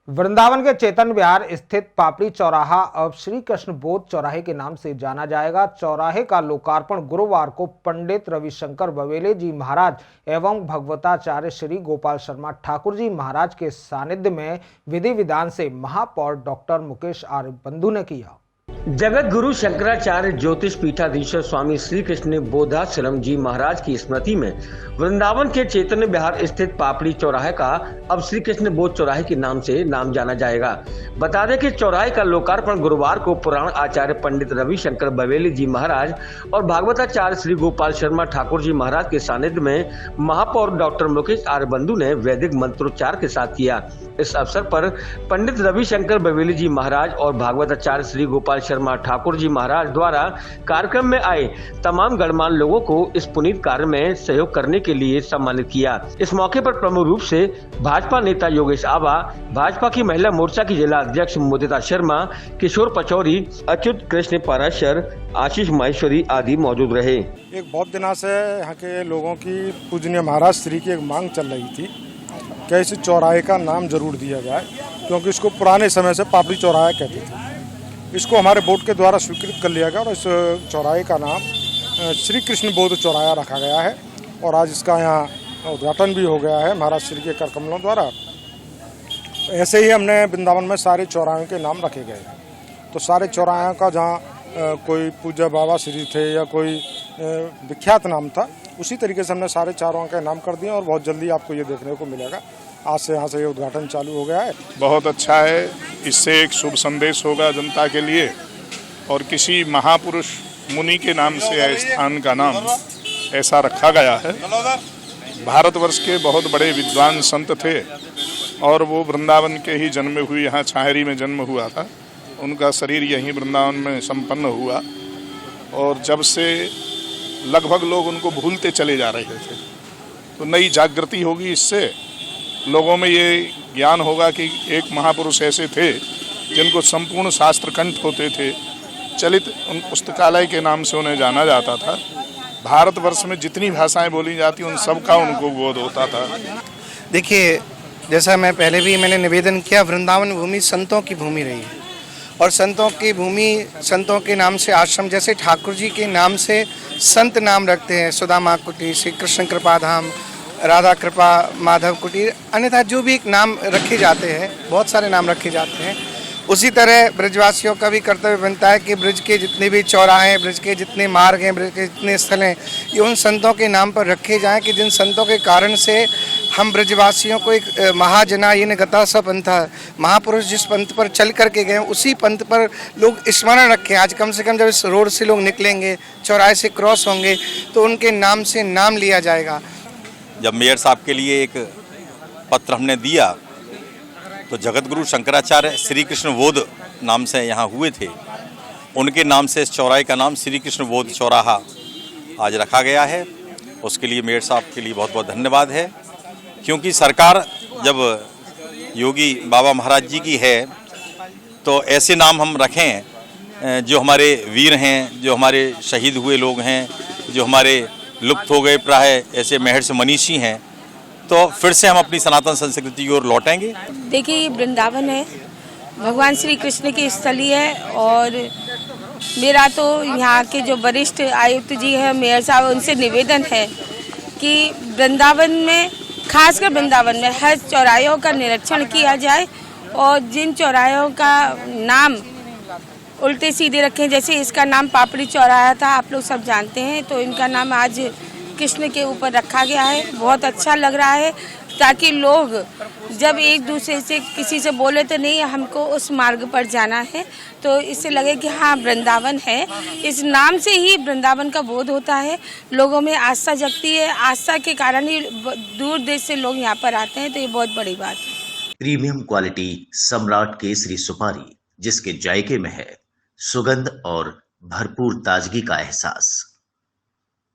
वृंदावन के चेतन विहार स्थित पापड़ी चौराहा अब श्री कृष्ण बोध चौराहे के नाम से जाना जाएगा। चौराहे का लोकार्पण गुरुवार को पंडित रविशंकर बवेले जी महाराज एवं भगवताचार्य श्री गोपाल शर्मा ठाकुर जी महाराज के सानिध्य में विधि विधान से महापौर डॉक्टर मुकेश आर बंधु ने किया। जगत गुरु शंकराचार्य ज्योतिष पीठाधीश्वर स्वामी श्री कृष्ण बोधाश्रम जी महाराज की स्मृति में वृंदावन के चैतन्य विहार स्थित पापड़ी चौराहे का अब श्री कृष्ण बोध चौराहे के नाम से नाम जाना जाएगा। बता दें कि चौराहे का लोकार्पण गुरुवार को पुराण आचार्य पंडित रविशंकर बवेले जी महाराज और भागवताचार्य श्री गोपाल शर्मा ठाकुर जी महाराज के सानिध्य में महापौर डॉक्टर मुकेश आर बंधु ने वैदिक मंत्रोच्चार के साथ किया। इस अवसर पर पंडित रविशंकर बवेले जी महाराज और भागवताचार्य श्री गोपाल शर्मा ठाकुर जी महाराज द्वारा कार्यक्रम में आए तमाम गणमान्य लोगों को इस पुनीत कार्य में सहयोग करने के लिए सम्मानित किया। इस मौके पर प्रमुख रूप से भाजपा नेता योगेश आबा, भाजपा की महिला मोर्चा की जिला अध्यक्ष मुदिता शर्मा, किशोर पचौरी, अच्युत कृष्ण पाराशर, आशीष माहेश्वरी आदि मौजूद रहे। एक बहुत दिनों से यहाँ के लोगों की पूजनीय महाराज श्री की एक मांग चल रही थी कि इस चौराहे का नाम जरूर दिया जाए, क्योंकि इसको पुराने समय से पापड़ी चौराहा कहते थे। इसको हमारे बोर्ड के द्वारा स्वीकृत कर लिया गया और इस चौराहे का नाम श्री कृष्ण बोध चौराहा रखा गया है और आज इसका यहाँ उद्घाटन भी हो गया है महाराज श्री के कर कमलों द्वारा। ऐसे ही हमने वृंदावन में सारे चौराहों के नाम रखे गए। तो सारे चौराहों का जहाँ कोई पूज्य बाबा श्री थे या कोई विख्यात नाम था, उसी तरीके से हमने सारे चौराहों के नाम कर दिए और बहुत जल्दी आपको ये देखने को मिलेगा। आज से यहाँ से ये उद्घाटन चालू हो गया है। बहुत अच्छा है, इससे एक शुभ संदेश होगा जनता के लिए और किसी महापुरुष मुनि के नाम से स्थान का नाम ऐसा रखा गया है। भारतवर्ष के बहुत बड़े विद्वान संत थे और वो वृंदावन के ही जन्मे हुए, यहाँ छाहरी में जन्म हुआ था। उनका शरीर यहीं वृंदावन में संपन्न हुआ और जब से लगभग लोग उनको भूलते चले जा रहे थे। तो नई जागृति होगी, इससे लोगों में ये ज्ञान होगा कि एक महापुरुष ऐसे थे जिनको संपूर्ण शास्त्र कंठ होते थे। चलित उन पुस्तकालय के नाम से उन्हें जाना जाता था। भारतवर्ष में जितनी भाषाएं बोली जाती उन सब का उनको बोध होता था। देखिए, जैसा मैं पहले भी मैंने निवेदन किया, वृंदावन भूमि संतों की भूमि रही है और संतों की भूमि, संतों के नाम से आश्रम, जैसे ठाकुर जी के नाम से संत नाम रखते हैं, सुदामा कुटीर, श्री कृष्ण कृपाधाम, राधा कृपा माधव कुटीर, अन्यथा जो भी एक नाम रखे जाते हैं, बहुत सारे नाम रखे जाते हैं। उसी तरह ब्रजवासियों का भी कर्तव्य बनता है कि ब्रज के जितने भी चौराहे हैं, ब्रज के जितने मार्ग हैं, ब्रज के जितने स्थल हैं, ये उन संतों के नाम पर रखे जाएं कि जिन संतों के कारण से हम ब्रजवासियों को एक महाजना ये गता सा पंथा, महापुरुष जिस पंथ पर चल करके गए उसी पंथ पर लोग स्मरण रखें। आज कम से कम जब इस रोड से लोग निकलेंगे, चौराहे से क्रॉस होंगे, तो उनके नाम से नाम लिया जाएगा। जब मेयर साहब के लिए एक पत्र हमने दिया तो जगत गुरु शंकराचार्य श्री कृष्ण बोध नाम से यहाँ हुए थे, उनके नाम से इस चौराहे का नाम श्री कृष्ण बोध चौराहा आज रखा गया है। उसके लिए मेयर साहब के लिए बहुत बहुत धन्यवाद है, क्योंकि सरकार जब योगी बाबा महाराज जी की है तो ऐसे नाम हम रखें जो हमारे वीर हैं, जो हमारे शहीद हुए लोग हैं, जो हमारे लुप्त हो गए प्राय ऐसे महर्षि मनीषी हैं, तो फिर से हम अपनी सनातन संस्कृति की ओर लौटेंगे। देखिए, ये वृंदावन है, भगवान श्री कृष्ण की स्थली है और मेरा तो यहाँ के जो वरिष्ठ आयुक्त जी हैं, मेयर साहब, उनसे निवेदन है कि वृंदावन में, खासकर वृंदावन में हर चौराहों का निरीक्षण किया जाए और जिन चौराहों का नाम उल्टे सीधे रखें, जैसे इसका नाम पापड़ी चौराहा था, आप लोग सब जानते हैं, तो इनका नाम आज कृष्ण के ऊपर रखा गया है। बहुत अच्छा लग रहा है, ताकि लोग जब एक दूसरे से किसी से बोले तो नहीं हमको उस मार्ग पर जाना है, तो इससे लगे कि हाँ वृंदावन है। इस नाम से ही वृंदावन का बोध होता है, लोगों में आस्था जगती है, आस्था के कारण ही दूर देश से लोग यहाँ पर आते हैं, तो ये बहुत बड़ी बात है। प्रीमियम क्वालिटी सम्राट केसरी सुपारी, जिसके जायके में है सुगंध और भरपूर ताजगी का एहसास।